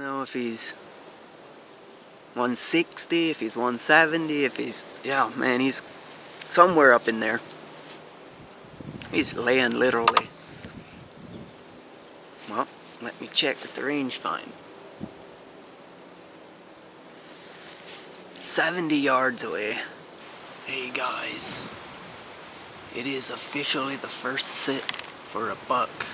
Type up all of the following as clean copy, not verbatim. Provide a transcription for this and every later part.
know if he's 160, if he's 170, if he's, yeah, man, he's somewhere up in there. He's laying literally. Well, let me check with the rangefinder. 70 yards away. Hey guys, it is officially the first sit for a buck.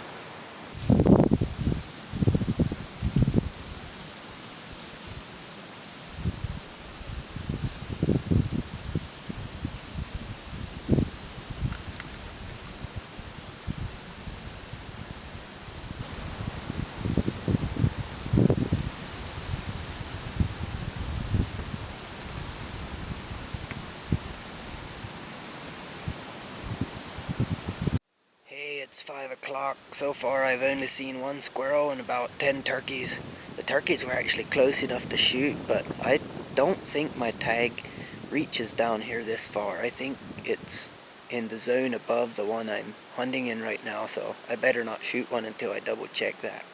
Hey, it's 5 o'clock. So far I've only seen one squirrel and about 10 turkeys. The turkeys were actually close enough to shoot, but I don't think my tag reaches down here this far. I think it's in the zone above the one I'm hunting in right now, so I better not shoot one until I double check that.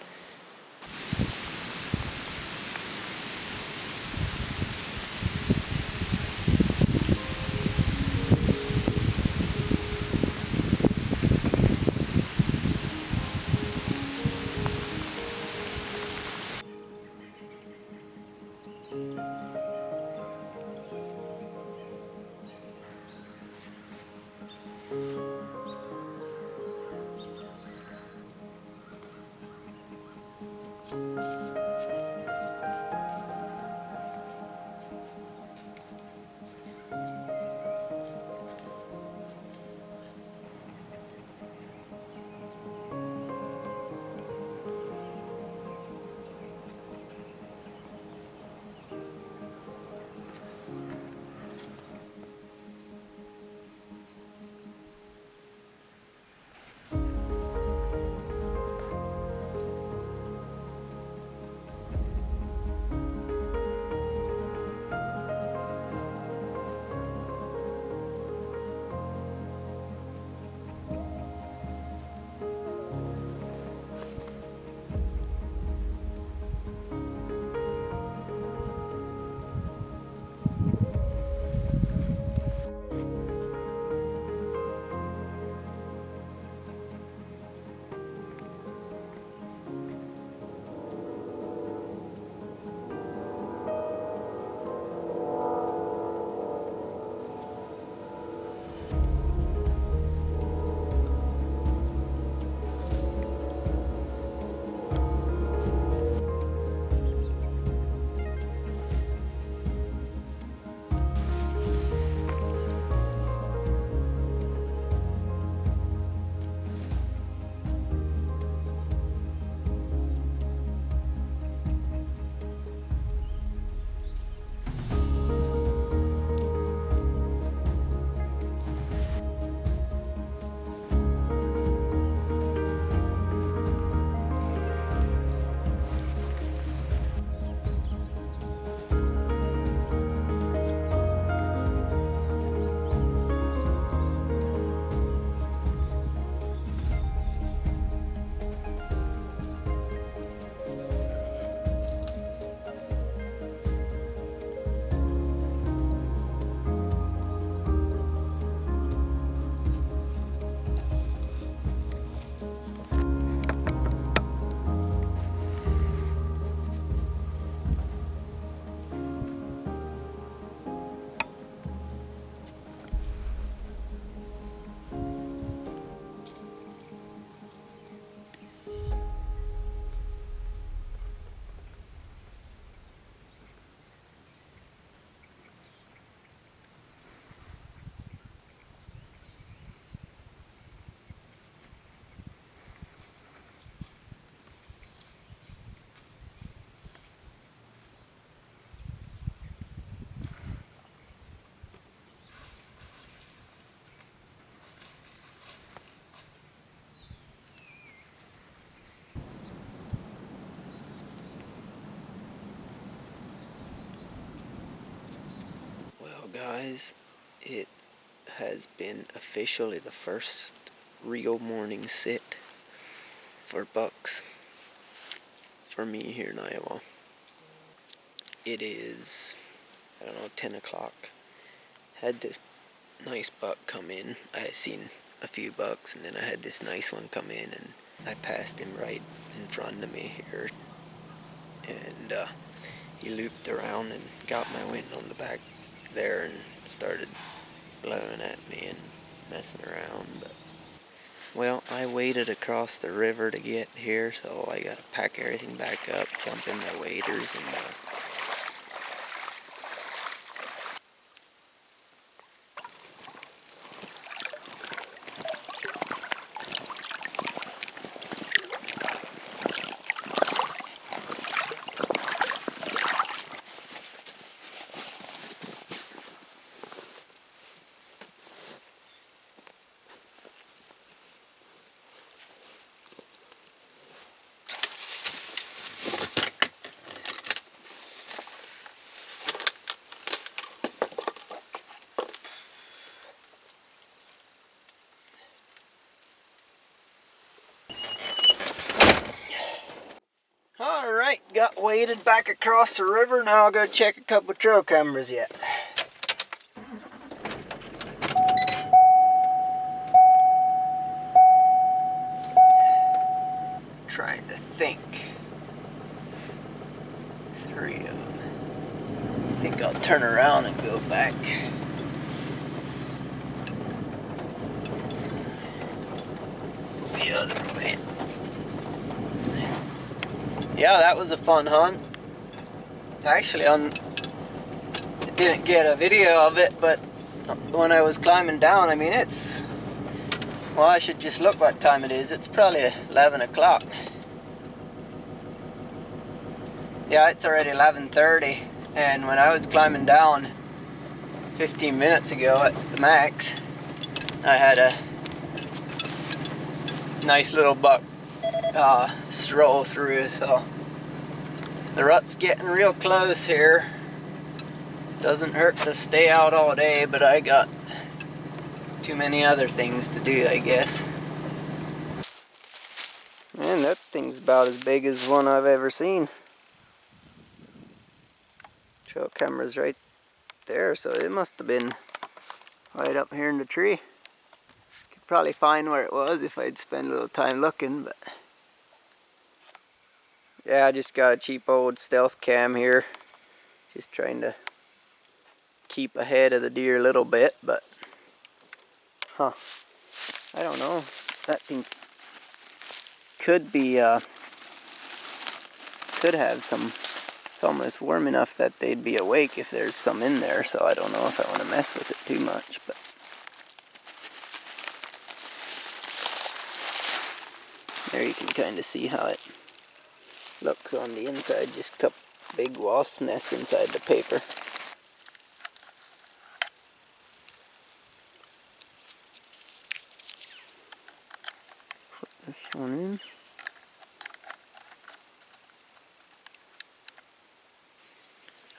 Well guys, it has been officially the first real morning sit for bucks for me here in Iowa. It is, I don't know, 10 o'clock. Had this nice buck come in. I had seen a few bucks, and then I had this nice one come in, and I passed him right in front of me here. And he looped around and got my wind on the back there and started blowing at me and messing around. But well, I waded across the river to get here, so I gotta pack everything back up, jump in my waders, and alright, got waded back across the river. Now I'll go check a couple trail cameras yet. Trying to think. 3 of them. I think I'll turn around and go back. The other way. Yeah, that was a fun hunt. Actually, I didn't get a video of it, but when I was climbing down, I mean, well, I should just look what time it is. It's probably 11 o'clock. Yeah, it's already 11:30, and when I was climbing down 15 minutes ago at the max, I had a nice little buck stroll through, so the rut's getting real close here. Doesn't hurt to stay out all day, but I got too many other things to do, I guess. Man, that thing's about as big as one I've ever seen. Trail camera's right there, so it must have been right up here in the tree. Could probably find where it was if I'd spend a little time looking, but yeah, I just got a cheap old stealth cam here. Just trying to keep ahead of the deer a little bit, but I don't know. That thing could be could have some. It's almost warm enough that they'd be awake if there's some in there, so I don't know if I want to mess with it too much, but there you can kind of see how it looks on the inside. Just a couple big wasp nests inside the paper. Put this one in.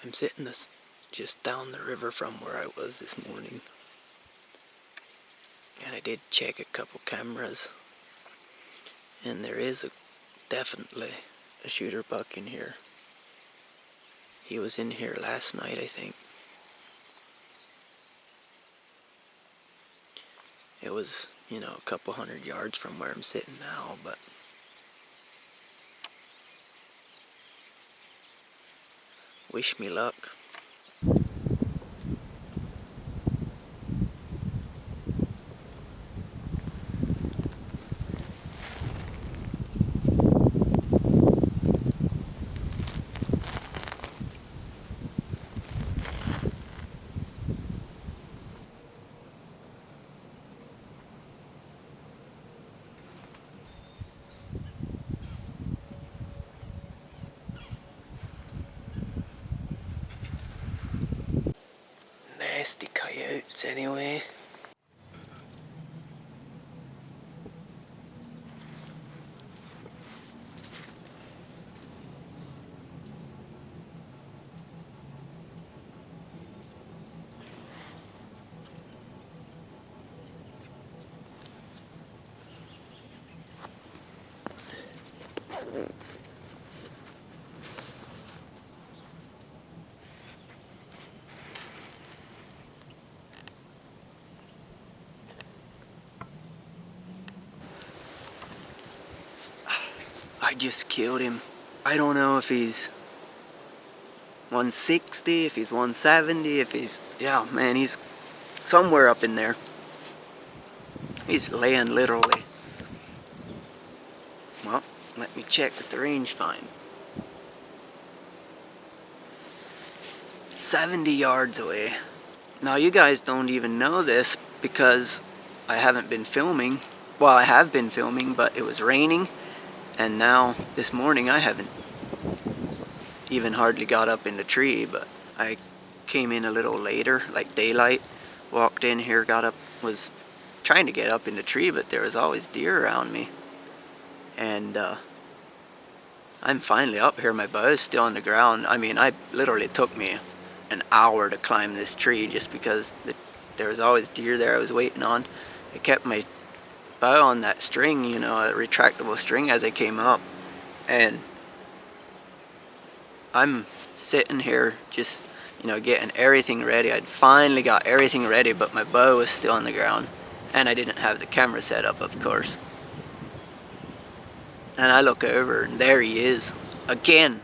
I'm sitting just down the river from where I was this morning, and I did check a couple cameras, and there is definitely a shooter buck in here. He was in here last night, I think. It was, you know, a couple 100 yards from where I'm sitting now, but wish me luck. Nasty coyotes anyway. I just killed him. I don't know if he's 160, if he's 170, if he's, yeah, man, he's somewhere up in there. He's laying literally. Well, let me check with the rangefinder. 70 yards away. Now you guys don't even know this because I haven't been filming. Well, I have been filming, but it was raining, and now this morning I haven't even hardly got up in the tree, but I came in a little later, like daylight, walked in here, got up, was trying to get up in the tree, but there was always deer around me. And I'm finally up here. My bow is still on the ground. I mean, it literally took me an hour to climb this tree just because there was always deer there I was waiting on. I kept my bow on that string, you know, a retractable string as I came up. And I'm sitting here just, you know, getting everything ready. I'd finally got everything ready, but my bow was still on the ground. And I didn't have the camera set up, of course. And I look over, and there he is. Again,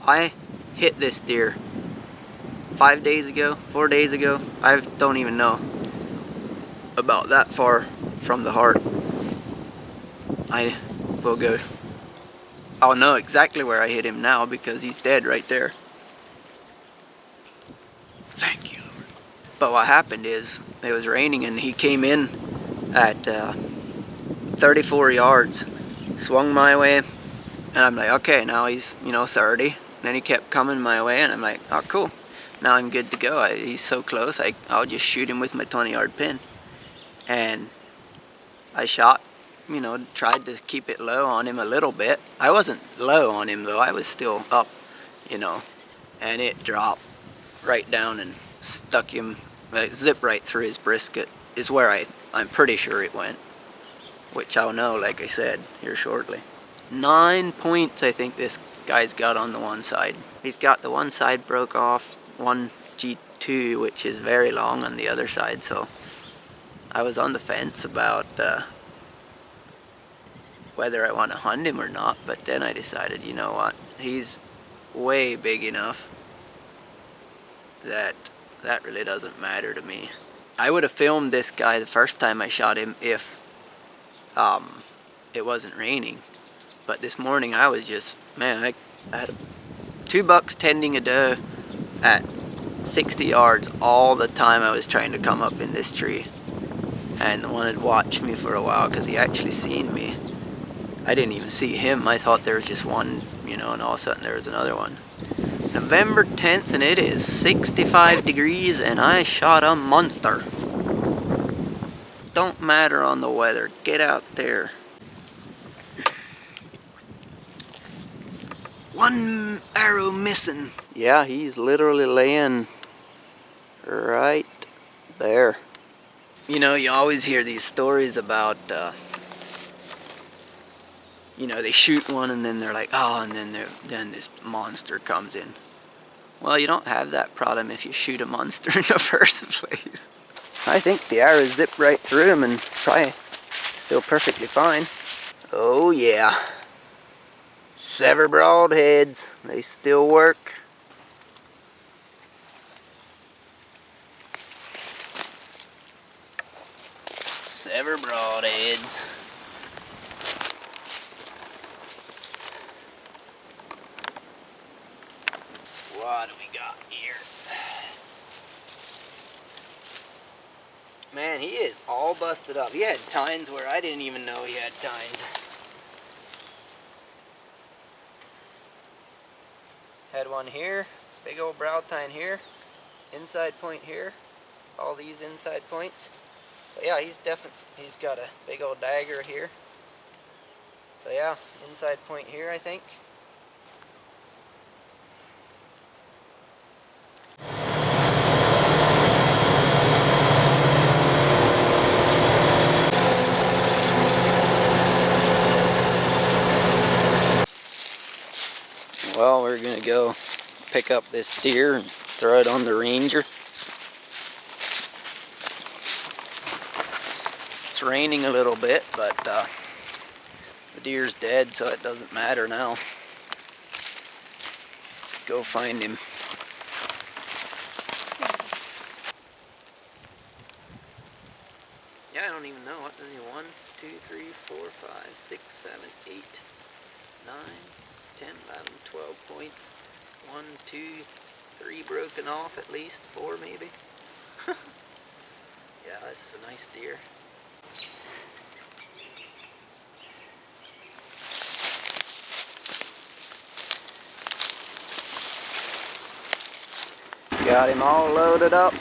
I hit this deer 5 days ago, 4 days ago. I don't even know. About that far from the heart. I will go. I'll know exactly where I hit him now because he's dead right there. Thank you, Lord. But what happened is, it was raining and he came in at 34 yards. Swung my way, and I'm like, okay, now he's, you know, 30. And then he kept coming my way, and I'm like, oh, cool. Now I'm good to go. He's so close, I'll just shoot him with my 20-yard pin. And I shot, you know, tried to keep it low on him a little bit. I wasn't low on him, though. I was still up, you know. And it dropped right down and stuck him, like, zipped right through his brisket, is where I'm pretty sure it went. Which I'll know, like I said, here shortly. 9 points I think this guy's got on the one side. He's got the one side broke off, one G2, which is very long on the other side, so I was on the fence about whether I want to hunt him or not, but then I decided, you know what, he's way big enough that really doesn't matter to me. I would have filmed this guy the first time I shot him if it wasn't raining, but this morning I was just, man, I had 2 bucks tending a doe at 60 yards all the time I was trying to come up in this tree, and the one had watched me for a while because he actually seen me. I didn't even see him. I thought there was just one, you know, and all of a sudden there was another one. November 10th, and it is 65 degrees, and I shot a monster. Don't matter on the weather. Get out there. One arrow missing. Yeah, he's literally laying right there. You know, you always hear these stories about, you know, they shoot one and then they're like, oh, and then this monster comes in. Well, you don't have that problem if you shoot a monster in the first place. I think the arrow zipped right through him and probably still perfectly fine. Oh yeah. Sever broadheads. They still work. Sever broadheads. What do we got here? Man, he is all busted up. He had tines where I didn't even know he had tines. Had one here, big old brow tine here, inside point here, all these inside points. So yeah, he's got a big old dagger here. So yeah, inside point here, I think. Well, we're gonna go pick up this deer and throw it on the Ranger. It's raining a little bit, but The deer's dead, so it doesn't matter now. Let's go find him. Yeah, I don't even know. What is he? 1, 2, 3, 4, 5, 6, 7, 8, 9, 10, 11, 12 points. 1, 2, 3 broken off at least. 4 maybe. Yeah, this is a nice deer. Got him all loaded up.